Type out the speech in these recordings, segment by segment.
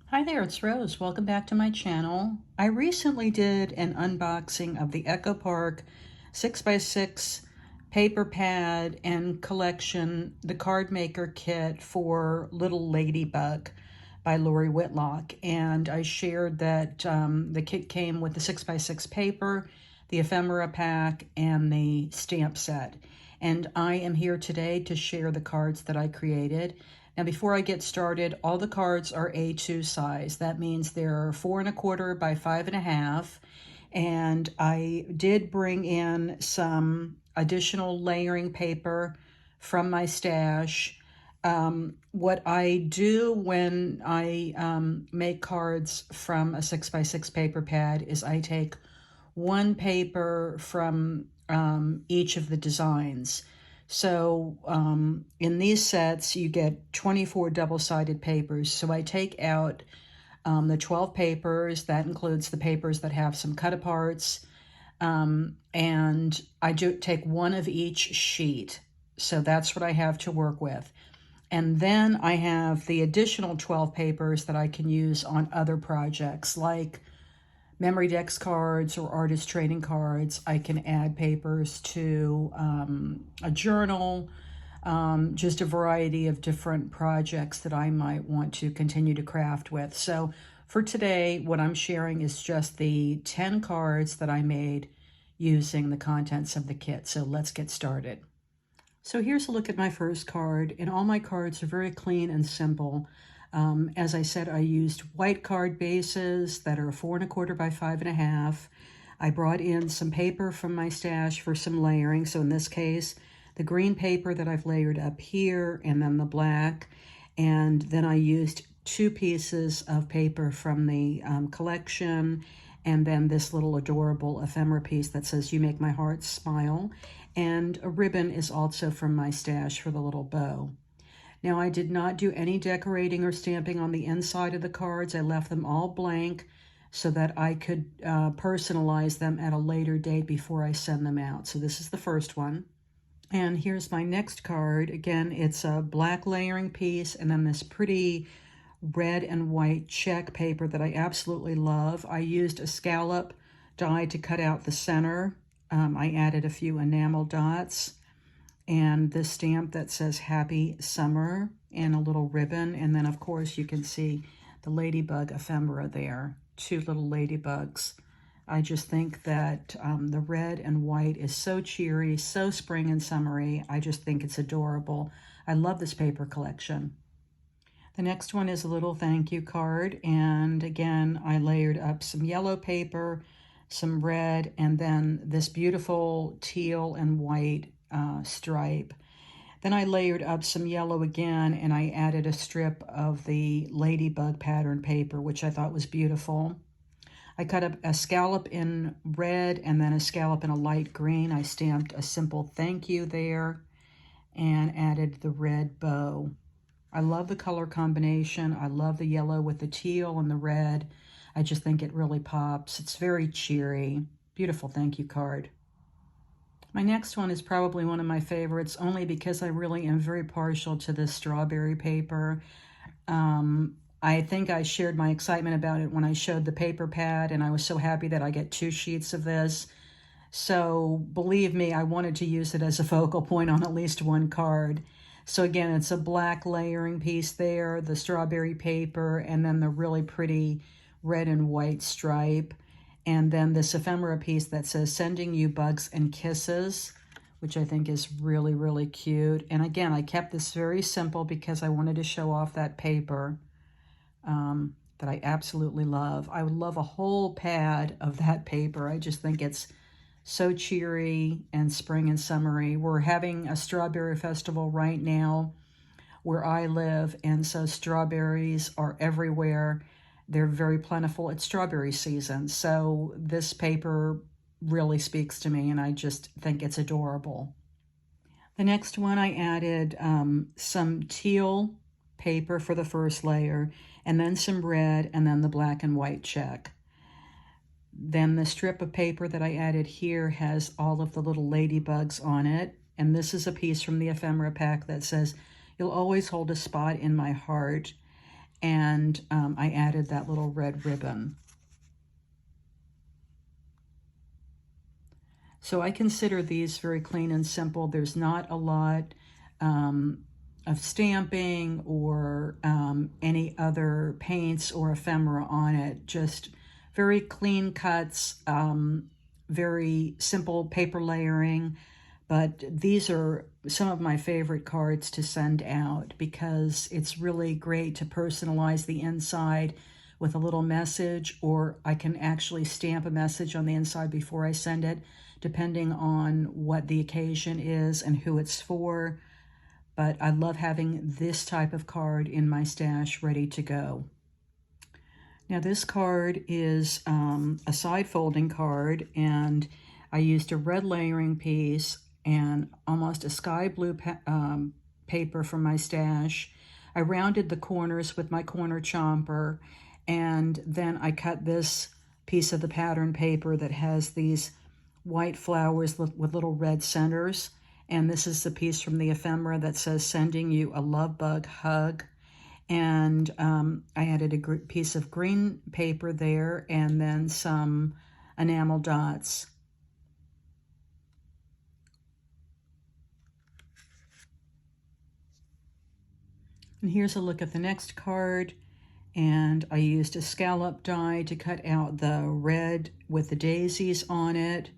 Hi there, it's Rose. Welcome back to my channel. I recently did an unboxing of the Echo Park 6x6 paper pad and collection, the Cardmaker Kit for Little Ladybug by Lori Whitlock. And I shared that the kit came with the 6x6 paper, the ephemera pack, and the stamp set. And I am here today to share the cards that I created. Now, before I get started, all the cards are A2 size. That means they're 4¼ by 5½. And I did bring in some additional layering paper from my stash. What I do when I make cards from a 6x6 paper pad is I take one paper from each of the designs. So in these sets, you get 24 double-sided papers. So I take out the 12 papers. That includes the papers that have some cut-aparts. And I do take one of each sheet. So that's what I have to work with. And then I have the additional 12 papers that I can use on other projects like memory decks cards or artist trading cards. I can add papers to a journal, just a variety of different projects that I might want to continue to craft with. So for today, what I'm sharing is just the 10 cards that I made using the contents of the kit. So let's get started. So here's a look at my first card, and all my cards are very clean and simple. As I said, I used white card bases that are 4¼ by 5½. I brought in some paper from my stash for some layering. So in this case, the green paper that I've layered up here, and then the black. And then I used 2 pieces of paper from the collection, and then this little adorable ephemera piece that says, "You make my heart smile." And a ribbon is also from my stash for the little bow. Now, I did not do any decorating or stamping on the inside of the cards. I left them all blank so that I could personalize them at a later date before I send them out. So this is the first one. And here's my next card. Again, it's a black layering piece and then this pretty red and white check paper that I absolutely love. I used a scallop die to cut out the center. I added a few enamel dots and this stamp that says Happy Summer and a little ribbon. And then, of course, you can see the ladybug ephemera there, 2 little ladybugs. I just think that the red and white is so cheery, so spring and summery. I just think it's adorable. I love this paper collection. The next one is a little thank you card. And again, I layered up some yellow paper, some red, and then this beautiful teal and white stripe. Then I layered up some yellow again, and I added a strip of the ladybug pattern paper, which I thought was beautiful. I cut up a scallop in red and then a scallop in a light green. I stamped a simple thank you there and added the red bow. I love the color combination. I love the yellow with the teal and the red. I just think it really pops. It's very cheery. Beautiful thank you card. My next one is probably one of my favorites, only because I really am very partial to this strawberry paper. I think I shared my excitement about it when I showed the paper pad, and I was so happy that I get 2 sheets of this. So believe me, I wanted to use it as a focal point on at least one card. So again, it's a black layering piece there, the strawberry paper, and then the really pretty red and white stripe. And then this ephemera piece that says sending you bugs and kisses, which I think is really, really cute. And again, I kept this very simple because I wanted to show off that paper that I absolutely love. I would love a whole pad of that paper. I just think it's so cheery and spring and summery. We're having a strawberry festival right now where I live, and so strawberries are everywhere. They're very plentiful. It's strawberry season, so this paper really speaks to me, and I just think it's adorable. The next one, I added some teal paper for the first layer, and then some red, and then the black and white check. Then the strip of paper that I added here has all of the little ladybugs on it, and this is a piece from the ephemera pack that says, "You'll always hold a spot in my heart." and I added that little red ribbon. So I consider these very clean and simple. There's not a lot of stamping or any other paints or ephemera on it. Just very clean cuts, very simple paper layering. But these are some of my favorite cards to send out because it's really great to personalize the inside with a little message, or I can actually stamp a message on the inside before I send it, depending on what the occasion is and who it's for. But I love having this type of card in my stash ready to go. Now this card is a side folding card, and I used a red layering piece and almost a sky blue paper from my stash. I rounded the corners with my corner chomper, and then I cut this piece of the pattern paper that has these white flowers with little red centers. And this is the piece from the ephemera that says, "Sending you a love bug hug." And I added a piece of green paper there and then some enamel dots. And here's a look at the next card. And I used a scallop die to cut out the red with the daisies on it,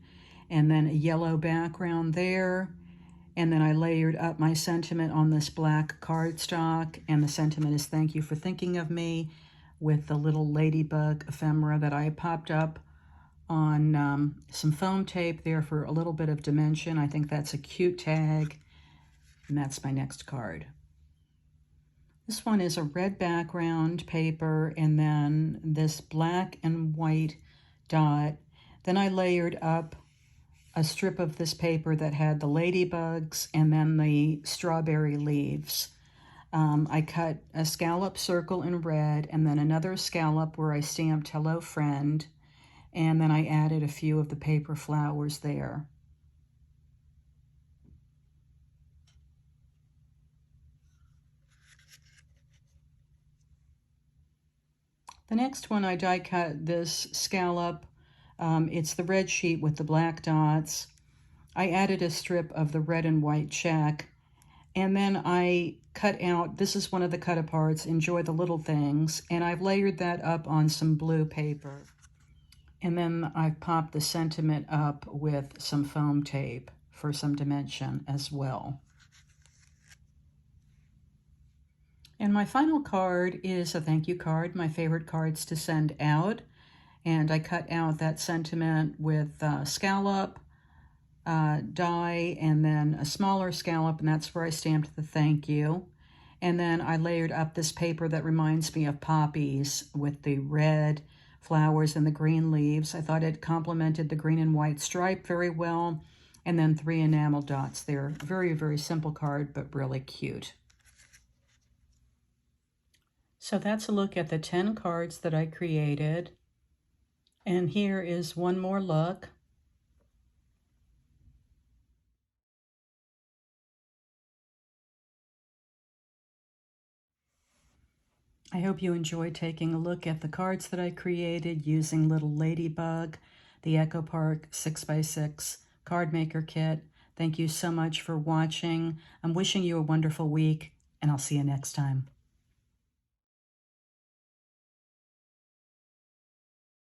and then a yellow background there. And then I layered up my sentiment on this black cardstock, and the sentiment is "Thank you for thinking of me," with the little ladybug ephemera that I popped up on some foam tape there for a little bit of dimension. I think that's a cute tag, and that's my next card. This one is a red background paper and then this black and white dot. Then I layered up a strip of this paper that had the ladybugs and then the strawberry leaves. I cut a scallop circle in red and then another scallop where I stamped "Hello Friend," and then I added a few of the paper flowers there. The next one, I die cut this scallop. It's the red sheet with the black dots. I added a strip of the red and white check, and then I cut out, this is one of the cut aparts, "Enjoy the Little Things," and I've layered that up on some blue paper. And then I've popped the sentiment up with some foam tape for some dimension as well. And my final card is a thank you card, my favorite cards to send out. And I cut out that sentiment with scallop die and then a smaller scallop, and that's where I stamped the "thank you." And then I layered up this paper that reminds me of poppies with the red flowers and the green leaves. I thought it complemented the green and white stripe very well. And then 3 enamel dots there. Very, very simple card, but really cute. So that's a look at the 10 cards that I created. And here is one more look. I hope you enjoyed taking a look at the cards that I created using little Ladybug, the Echo Park 6x6 Cardmaker Kit. Thank you so much for watching. I'm wishing you a wonderful week, and I'll see you next time.